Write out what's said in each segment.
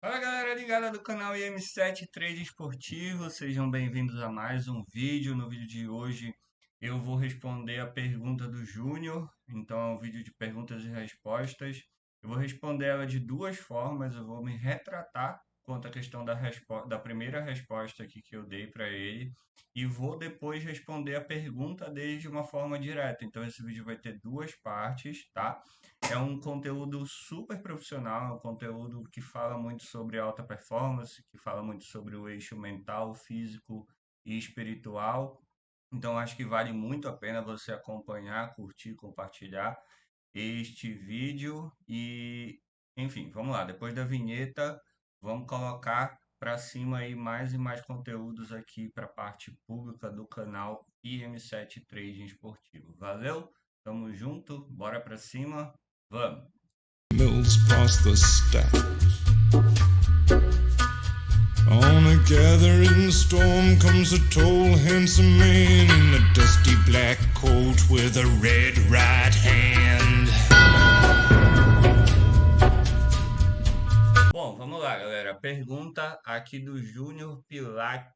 Fala galera ligada do canal IM7 Trade Esportivo, sejam bem-vindos a mais um vídeo. No vídeo de hoje eu vou responder a pergunta do Júnior, então é um vídeo de perguntas e respostas. Eu vou responder ela de duas formas, eu vou me retratar quanto à questão da primeira resposta aqui que eu dei para ele e vou depois responder a pergunta dele de uma forma direta. Então esse vídeo vai ter duas partes, tá? É um conteúdo super profissional, é um conteúdo que fala muito sobre alta performance, que fala muito sobre o eixo mental, físico e espiritual. Então, acho que vale muito a pena você acompanhar, curtir, compartilhar este vídeo. Enfim, vamos lá. Depois da vinheta, vamos colocar para cima aí mais e mais conteúdos aqui para a parte pública do canal IM7 Trading Esportivo. Valeu? Tamo junto, bora para cima. Vamos! Mills past the stacks. On a gathering storm comes a tall, handsome man in a dusty black coat with a red right hand. Bom, vamos lá, galera. Pergunta aqui do Júnior Pilate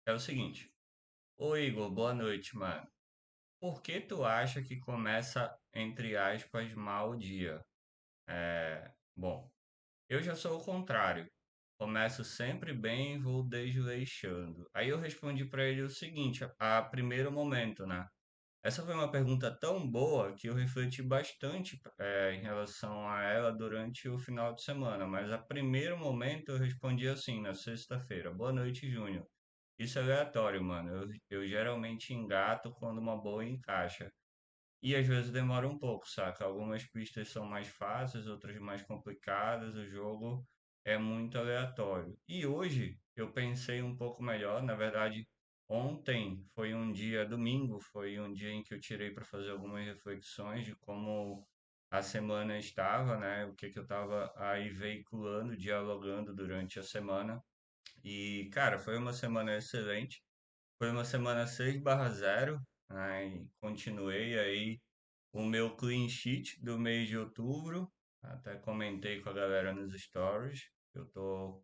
é o seguinte: Ô Igor, boa noite, mano. Por que tu acha que começa, entre aspas, mal o dia? Bom, eu já sou o contrário. Começo sempre bem e vou desleixando. Aí eu respondi para ele o seguinte, a primeiro momento, né? Essa foi uma pergunta tão boa que eu refleti bastante em relação a ela durante o final de semana, mas a primeiro momento eu respondi assim, na sexta-feira. Boa noite, Júnior. Isso é aleatório, mano. Eu geralmente engato quando uma boa encaixa. E às vezes demora um pouco, saca? Algumas pistas são mais fáceis, outras mais complicadas, o jogo é muito aleatório. E hoje eu pensei um pouco melhor, na verdade, ontem foi um dia, domingo, foi um dia em que eu tirei para fazer algumas reflexões de como a semana estava, né? O que que eu estava aí veiculando, dialogando durante a semana. E, cara, foi uma semana excelente. Foi uma semana 6/0, né? E continuei aí o meu clean sheet do mês de outubro. Até comentei com a galera nos stories. Eu tô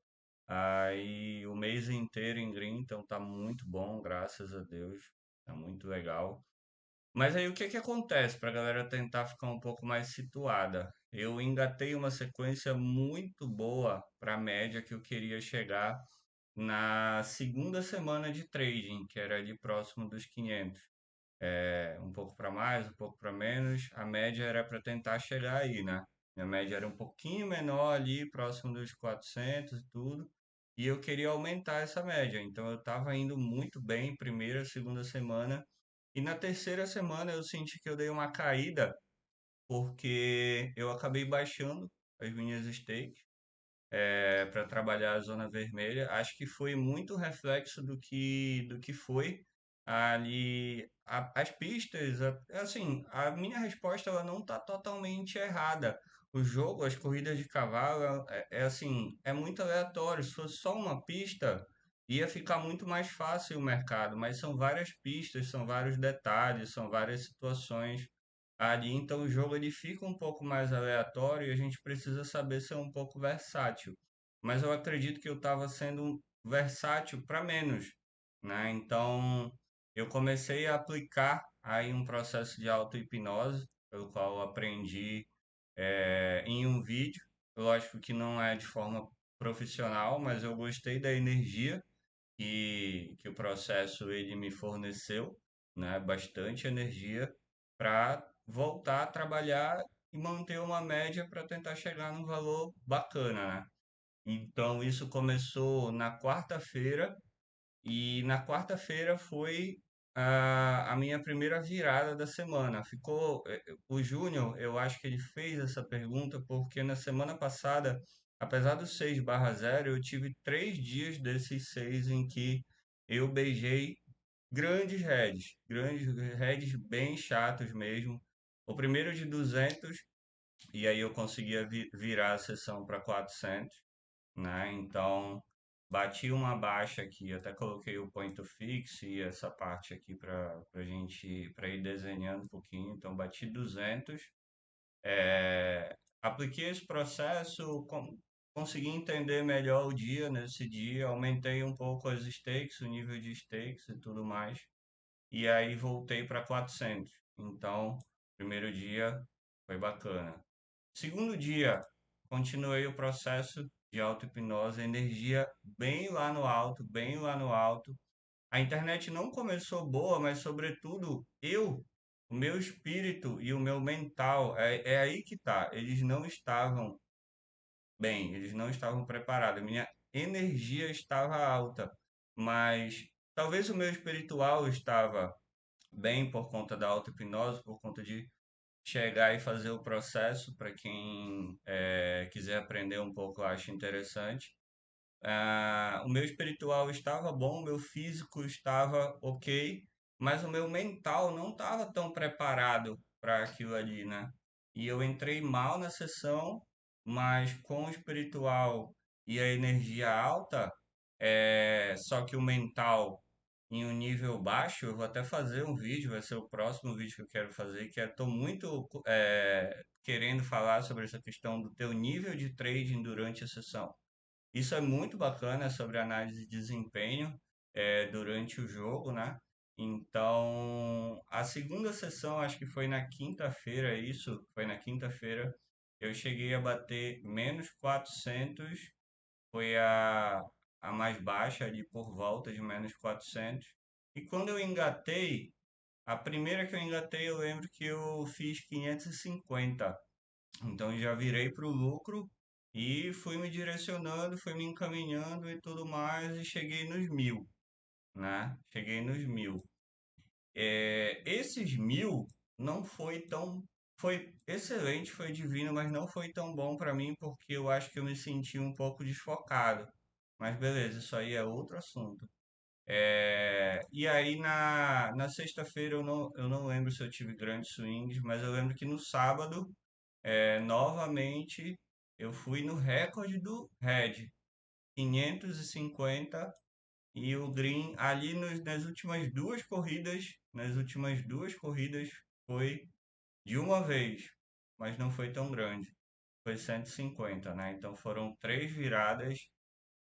aí o mês inteiro em green, então tá muito bom, graças a Deus. Tá muito legal. Mas aí o que que acontece para a galera tentar ficar um pouco mais situada? Eu engatei uma sequência muito boa para a média que eu queria chegar na segunda semana de trading, que era ali próximo dos 500. Um pouco para mais, um pouco para menos. A média era para tentar chegar aí, né? Minha média era um pouquinho menor ali, próximo dos 400 e tudo. E eu queria aumentar essa média. Então eu estava indo muito bem, primeira, segunda semana. E na terceira semana eu senti que eu dei uma caída, porque eu acabei baixando as minhas stakes para trabalhar a zona vermelha. Acho que foi muito reflexo do que foi ali as pistas. Assim, a minha resposta ela não está totalmente errada. O jogo, as corridas de cavalo, assim, é muito aleatório. Se fosse só uma pista, ia ficar muito mais fácil o mercado, mas são várias pistas, são vários detalhes, são várias situações ali, então o jogo ele fica um pouco mais aleatório e a gente precisa saber ser um pouco versátil. Mas eu acredito que eu estava sendo versátil para menos, né? Então eu comecei a aplicar aí um processo de auto-hipnose, pelo qual eu aprendi em um vídeo. Lógico que não é de forma profissional, mas eu gostei da energia que o processo ele me forneceu, né? Bastante energia para voltar a trabalhar e manter uma média para tentar chegar num valor bacana, né? Então isso começou na quarta-feira e na quarta-feira foi a minha primeira virada da semana. O Júnior, eu acho que ele fez essa pergunta porque na semana passada, apesar dos 6/0, eu tive 3 dias desses 6 em que eu beijei grandes heads bem chatos mesmo. O primeiro de 200 e aí eu conseguia virar a sessão para 400, né? Então, bati uma baixa aqui, até coloquei o point fix e essa parte aqui para gente para ir desenhando um pouquinho. Então, bati 200. apliquei esse processo, consegui entender melhor o dia nesse dia, aumentei um pouco as stakes, o nível de stakes e tudo mais, e aí voltei para 400. Então, primeiro dia foi bacana. Segundo dia, continuei o processo de auto-hipnose, energia bem lá no alto, bem lá no alto. A internet não começou boa, mas sobretudo o meu espírito e o meu mental, é aí que tá. Eles não estavam bem, eles não estavam preparados. Minha energia estava alta, mas talvez o meu espiritual estava bem por conta da auto-hipnose, por conta de chegar e fazer o processo. Para quem quiser aprender um pouco, eu acho interessante. O meu espiritual estava bom, o meu físico estava ok, mas o meu mental não estava tão preparado para aquilo ali, né? E eu entrei mal na sessão, mas com o espiritual e a energia alta, só que o mental em um nível baixo, eu vou até fazer um vídeo, vai ser o próximo vídeo que eu quero fazer, que estou muito querendo falar sobre essa questão do teu nível de trading durante a sessão. Isso é muito bacana sobre análise de desempenho durante o jogo, né? Então, a segunda sessão, acho que foi na quinta-feira, isso, foi na quinta-feira, eu cheguei a bater -400, foi a mais baixa ali por volta de -400. E quando eu engatei, a primeira que eu engatei, eu lembro que eu fiz 550. Então já virei para o lucro e fui me direcionando, fui me encaminhando e tudo mais e cheguei nos 1.000, né? Cheguei nos 1.000. Esses 1.000 não foi tão, foi excelente, foi divino, mas não foi tão bom para mim porque eu acho que eu me senti um pouco desfocado. Mas beleza, isso aí é outro assunto. E aí na sexta-feira eu não lembro se eu tive grandes swings, mas eu lembro que no sábado novamente, eu fui no recorde do Red, 550, e o Green ali nas últimas duas corridas foi de uma vez, mas não foi tão grande, foi 150, né? Então foram três viradas,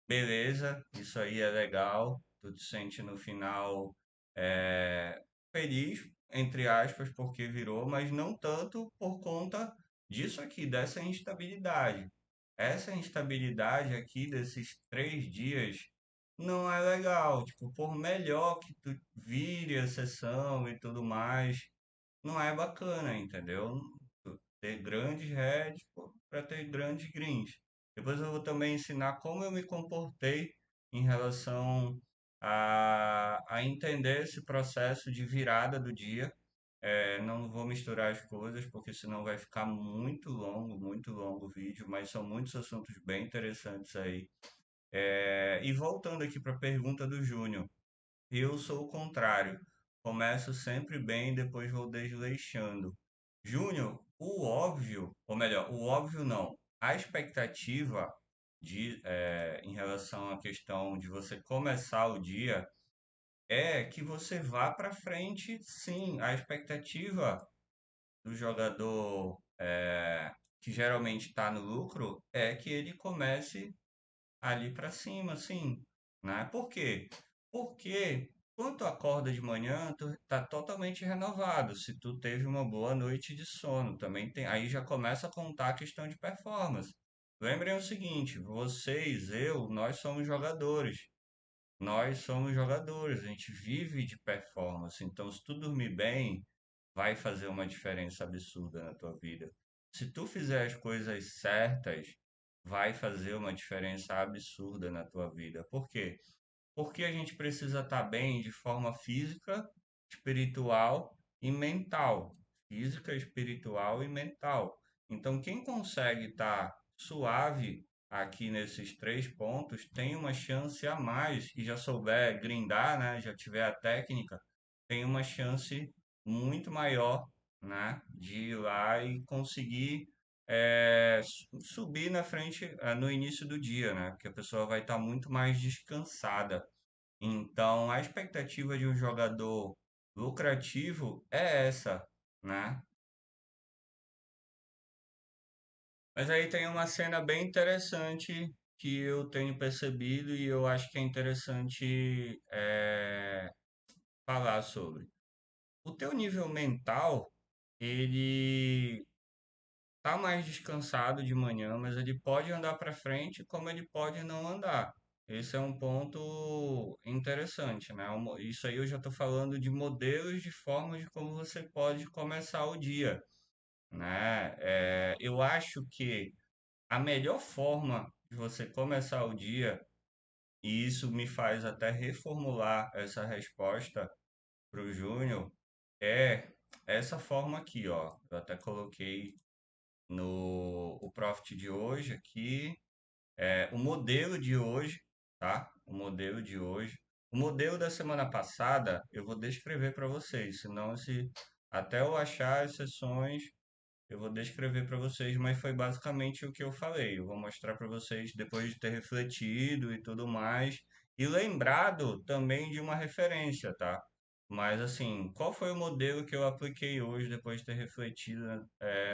beleza, isso aí é legal, tu te sente no final é, feliz, entre aspas, porque virou, mas não tanto por conta disso aqui, dessa instabilidade. Essa instabilidade aqui desses 3 dias não é legal. Tipo, por melhor que tu vire a sessão e tudo mais, não é bacana, entendeu? Ter grandes heads para ter grandes greens. Depois eu vou também ensinar como eu me comportei em relação a entender esse processo de virada do dia. Não vou misturar as coisas, porque senão vai ficar muito longo o vídeo, mas são muitos assuntos bem interessantes aí. E voltando aqui para a pergunta do Júnior, eu sou o contrário. Começo sempre bem, depois vou desleixando. Júnior, o óbvio, ou melhor, o óbvio não. A expectativa em relação à questão de você começar o dia é que você vá para frente, sim. A expectativa do jogador que geralmente está no lucro é que ele comece ali para cima, sim, né? Por quê? Porque quando tu acorda de manhã, tu tá totalmente renovado. Se tu teve uma boa noite de sono, também tem, aí já começa a contar a questão de performance. Lembrem o seguinte, vocês, nós somos jogadores. Nós somos jogadores, a gente vive de performance. Então, se tu dormir bem, vai fazer uma diferença absurda na tua vida. Se tu fizer as coisas certas, vai fazer uma diferença absurda na tua vida. Por quê? Porque a gente precisa estar bem de forma física, espiritual e mental. Física, espiritual e mental. Então, quem consegue estar suave aqui nesses 3 pontos tem uma chance a mais e já souber grindar, né? Já tiver a técnica, tem uma chance muito maior, né? De ir lá e conseguir subir na frente no início do dia, né? Porque a pessoa vai estar muito mais descansada. Então, a expectativa de um jogador lucrativo é essa, né? Mas aí tem uma cena bem interessante que eu tenho percebido e eu acho que é interessante falar sobre. O teu nível mental, ele tá mais descansado de manhã, mas ele pode andar para frente como ele pode não andar. Esse é um ponto interessante, né? Isso aí eu já estou falando de modelos de formas de como você pode começar o dia, né? Eu acho que a melhor forma de você começar o dia, e isso me faz até reformular essa resposta para o Júnior, é essa forma aqui, ó. Eu até coloquei no o Profit de hoje aqui, o modelo de hoje, tá? O modelo de hoje. O modelo da semana passada eu vou descrever para vocês, senão se até eu achar as sessões eu vou descrever para vocês, mas foi basicamente o que eu falei. Eu vou mostrar para vocês depois de ter refletido e tudo mais, e lembrado também de uma referência, tá? Mas assim, qual foi o modelo que eu apliquei hoje depois de ter refletido,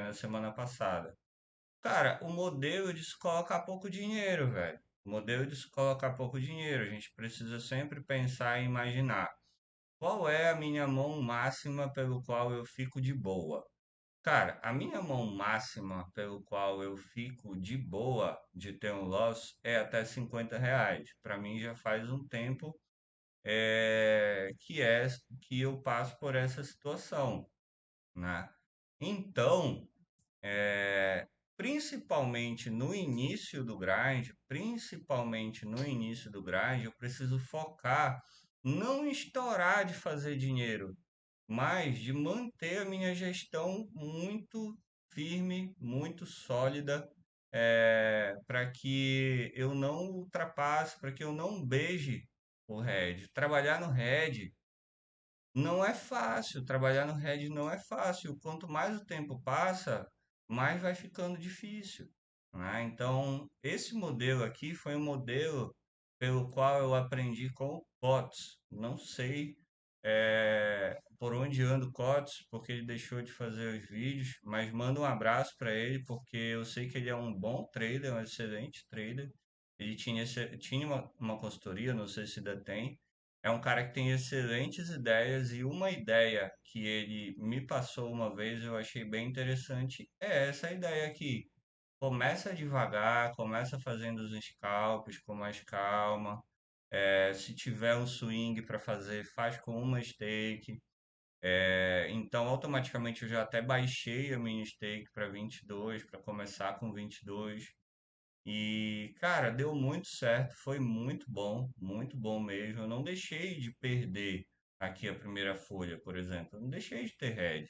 na semana passada? Cara, o modelo de se colocar pouco dinheiro, velho. O modelo de se colocar pouco dinheiro. A gente precisa sempre pensar e imaginar qual é a minha mão máxima pelo qual eu fico de boa. Cara, a minha mão máxima pelo qual eu fico de boa de ter um loss é até R$ 50. Para mim já faz um tempo que eu passo por essa situação, né? Então, é, principalmente no início do grind, eu preciso focar não em estourar de fazer dinheiro, mas de manter a minha gestão muito firme, muito sólida, para que eu não ultrapasse, para que eu não beije o RED. Trabalhar no RED não é fácil, trabalhar no Red não é fácil. Quanto mais o tempo passa, mais vai ficando difícil, né? Então, esse modelo aqui foi um modelo pelo qual eu aprendi com o Cotes. Não sei por onde anda o Cotes, porque ele deixou de fazer os vídeos, mas manda um abraço para ele, porque eu sei que ele é um bom trader, um excelente trader. Ele tinha uma consultoria, não sei se ainda tem. É um cara que tem excelentes ideias e uma ideia que ele me passou uma vez eu achei bem interessante é essa ideia aqui. Começa devagar, começa fazendo os scalps com mais calma. Se tiver um swing para fazer, faz com uma stake. Então, automaticamente eu já até baixei a minha stake para 22, para começar com 22. E, cara, deu muito certo, foi muito bom mesmo. Eu não deixei de perder aqui a primeira folha, por exemplo. Eu não deixei de ter head,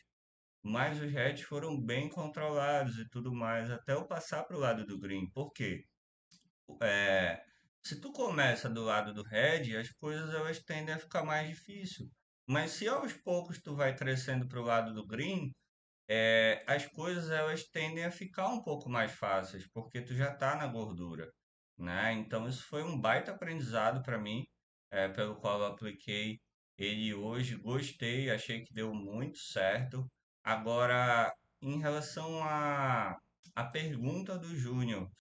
mas os heads foram bem controlados e tudo mais, até eu passar para o lado do green. Por quê? É, se tu começa do lado do head, as coisas elas tendem a ficar mais difícil. Mas se aos poucos tu vai crescendo para o lado do green, as coisas elas tendem a ficar um pouco mais fáceis, porque tu já está na gordura, né? Então isso foi um baita aprendizado para mim, pelo qual eu apliquei ele hoje, gostei, achei que deu muito certo. Agora, em relação à pergunta do Júnior